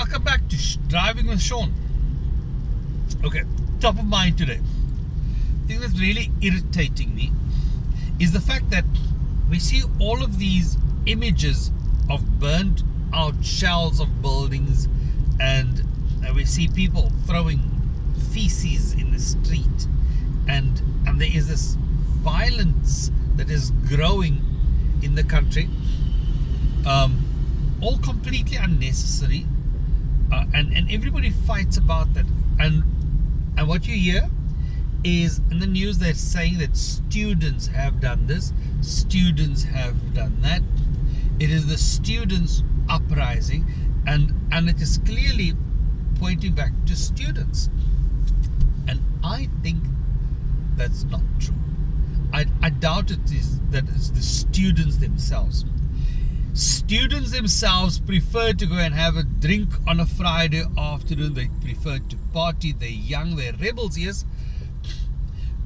welcome back to Driving with Sean. Okay, top of mind today. The thing that's really irritating me is the fact that we see all of these images of burnt out shells of buildings, and we see people throwing feces in the street, and there is this violence that is growing in the country, all completely unnecessary, and everybody fights about that. And what you hear is in the news they're saying that students have done this, students have done that. It is the students uprising, and it is clearly pointing back to students, and I think that's not true. I doubt it is that it's the students themselves. Students themselves prefer to go and have a drink on a Friday afternoon. They prefer to party. They're young, they're rebels, yes,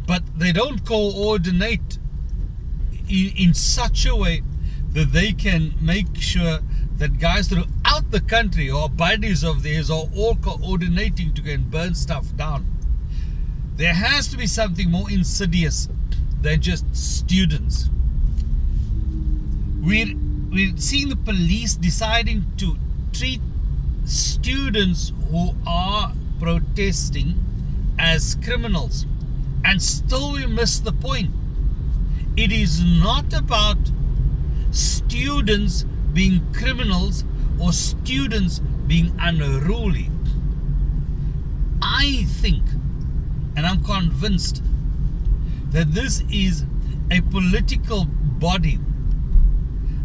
but they don't coordinate in such a way that they can make sure that guys throughout the country or buddies of theirs are all coordinating to go and burn stuff down. There has to be something more insidious than just students. We're seeing the police deciding to treat students who are protesting as criminals, and still we miss the point. It is not about students being criminals or students being unruly. I think, and I'm convinced, that this is a political body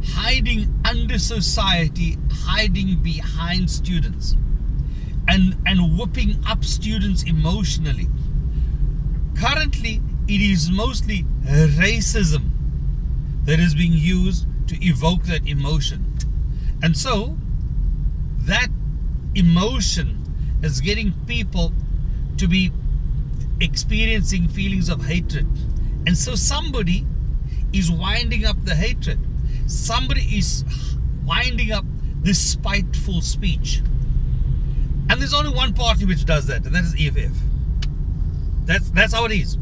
hiding under society, hiding behind students, and whipping up students emotionally. Currently, it is mostly racism that is being used to evoke that emotion. And so, that emotion is getting people to be experiencing feelings of hatred. And so somebody is winding up the hatred. Somebody is winding up this spiteful speech. And there's only one party which does that, and that is EFF. That's how it is.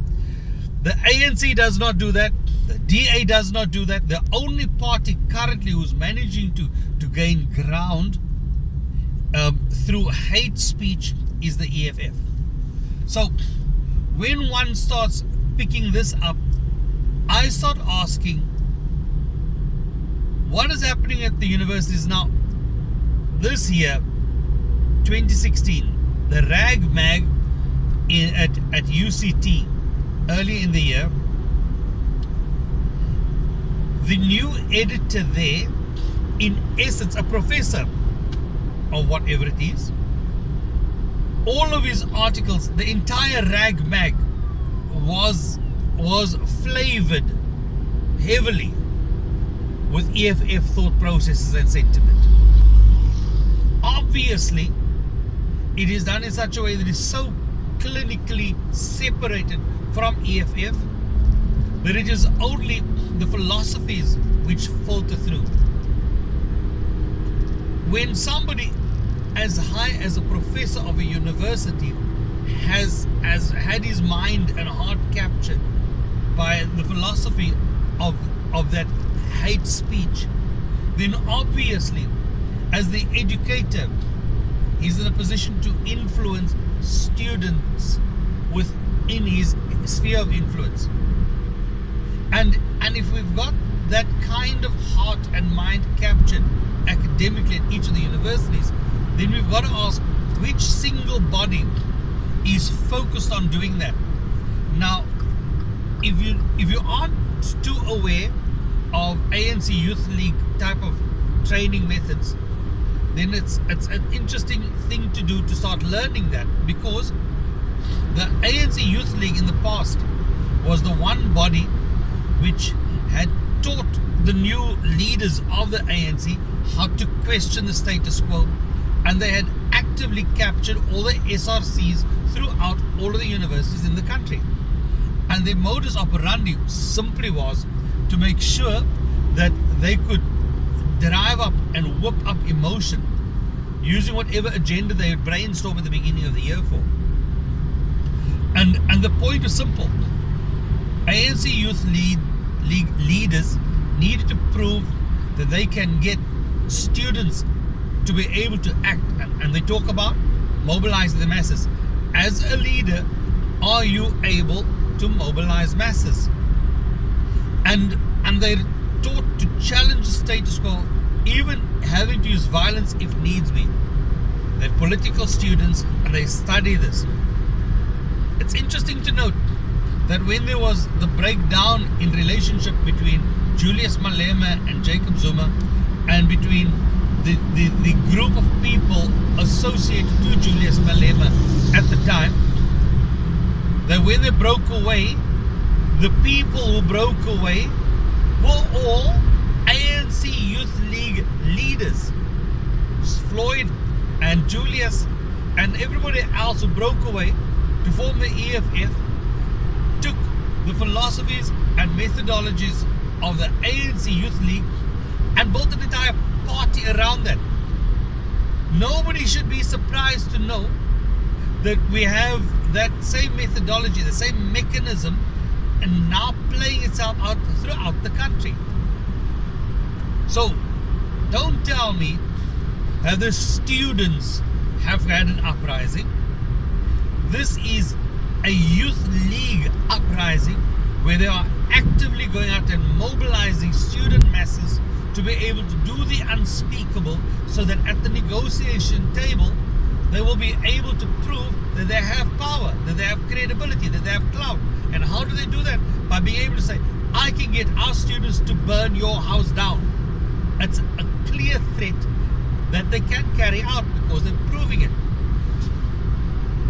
The ANC does not do that. The DA does not do that. The only party currently who's managing to gain ground through hate speech is the EFF. So when one starts picking this up, I start asking, what is happening at the universities now? This year, 2016, the rag mag at UCT early in the year, the new editor there, in essence a professor or whatever it is, all of his articles, the entire rag mag was flavored heavily with EFF thought processes and sentiment. Obviously, it is done in such a way that is so clinically separated from EFF that it is only the philosophies which filter through. When somebody as high as a professor of a university has had his mind and heart captured by the philosophy of that hate speech, then obviously as the educator he's in a position to influence students within his sphere of influence. And if we've got that kind of heart and mind captured academically at each of the universities, then we've got to ask which single body is focused on doing that. Now, if you aren't too aware of ANC Youth League type of training methods, then it's an interesting thing to do to start learning that, because the ANC Youth League in the past was the one body which had taught the new leaders of the ANC how to question the status quo, and they had actively captured all the SRCs throughout all of the universities in the country. And their modus operandi simply was to make sure that they could drive up and whip up emotion using whatever agenda they would brainstorm at the beginning of the year for. And the point was simple. ANC Youth League leaders needed to prove that they can get students to be able to act, and they talk about mobilizing the masses. As a leader, are you able to mobilize masses? And they're taught to challenge the status quo, even having to use violence if needs be. They're political students and they study this. It's interesting to note that when there was the breakdown in relationship between Julius Malema and Jacob Zuma, and between the group of people associated to Julius Malema at the time, that when they broke away, the people who broke away were all ANC Youth League leaders. Floyd and Julius and everybody else who broke away to form the EFF took the philosophies and methodologies of the ANC Youth League and built an entire party around that. Nobody should be surprised to know that we have that same methodology, the same mechanism, and now playing itself out throughout the country. So don't tell me that the students have had an uprising. This is a youth league uprising where they are actively going out and mobilizing student masses to be able to do the unspeakable, so that at the negotiation table they will be able to prove that they have power, that they have credibility, that they have clout. And how do they do that? By being able to say, I can get our students to burn your house down. It's a clear threat that they can carry out because they're proving it.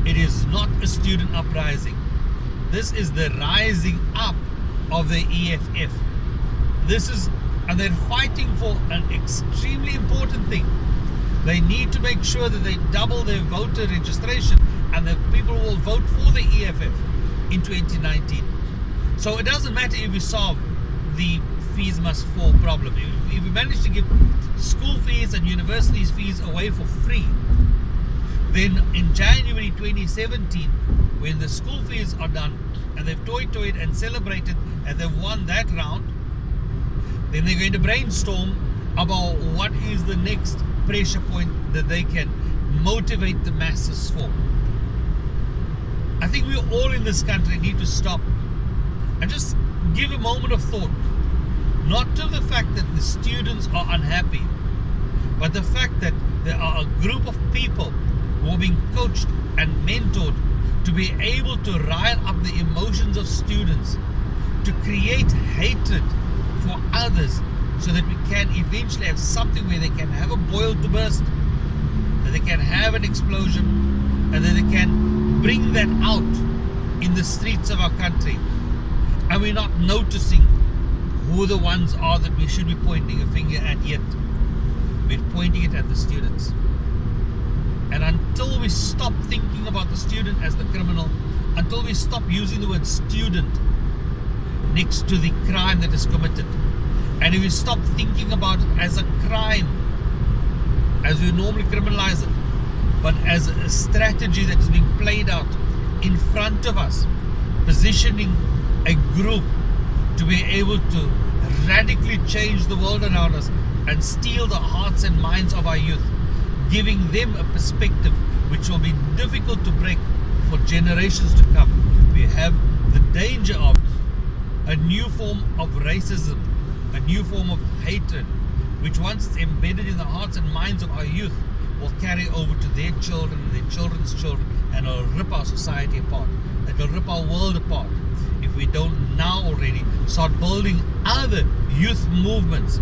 It is not a student uprising. This is the rising up of the EFF. And they're fighting for an extremely important thing. They need to make sure that they double their voter registration and that people will vote for the EFF in 2019. So it doesn't matter if we solve the fees must fall problem. If we manage to give school fees and universities fees away for free, then in January 2017, when the school fees are done and they've toyed and celebrated and they've won that round, then they're going to brainstorm about what is the next pressure point that they can motivate the masses for. I think we all in this country need to stop and just give a moment of thought, not to the fact that the students are unhappy, but the fact that there are a group of people who are being coached and mentored to be able to rile up the emotions of students, to create hatred for others, so that we can eventually have something where they can have a boil to burst, that they can have an explosion, and that they can bring that out in the streets of our country. And we're not noticing who the ones are that we should be pointing a finger at yet. We're pointing it at the students. And until we stop thinking about the student as the criminal, until we stop using the word student next to the crime that is committed, and if we stop thinking about it as a crime, as we normally criminalize it, but as a strategy that is being played out in front of us, positioning a group to be able to radically change the world around us and steal the hearts and minds of our youth, giving them a perspective which will be difficult to break for generations to come. We have the danger of a new form of racism, a new form of hatred, which once it's embedded in the hearts and minds of our youth, will carry over to their children and their children's children, and it'll rip our society apart. It will rip our world apart if we don't now already start building other youth movements,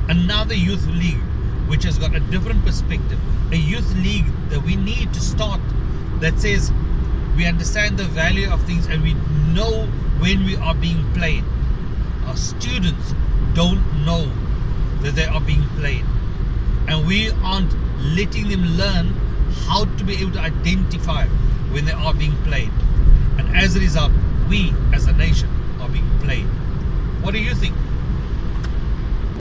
another youth league which has got a different perspective, a youth league that we need to start, that says we understand the value of things and we know when we are being played. Our students don't know that they are being played, and we aren't letting them learn how to be able to identify when they are being played, and as a result we as a nation are being played. What do you think?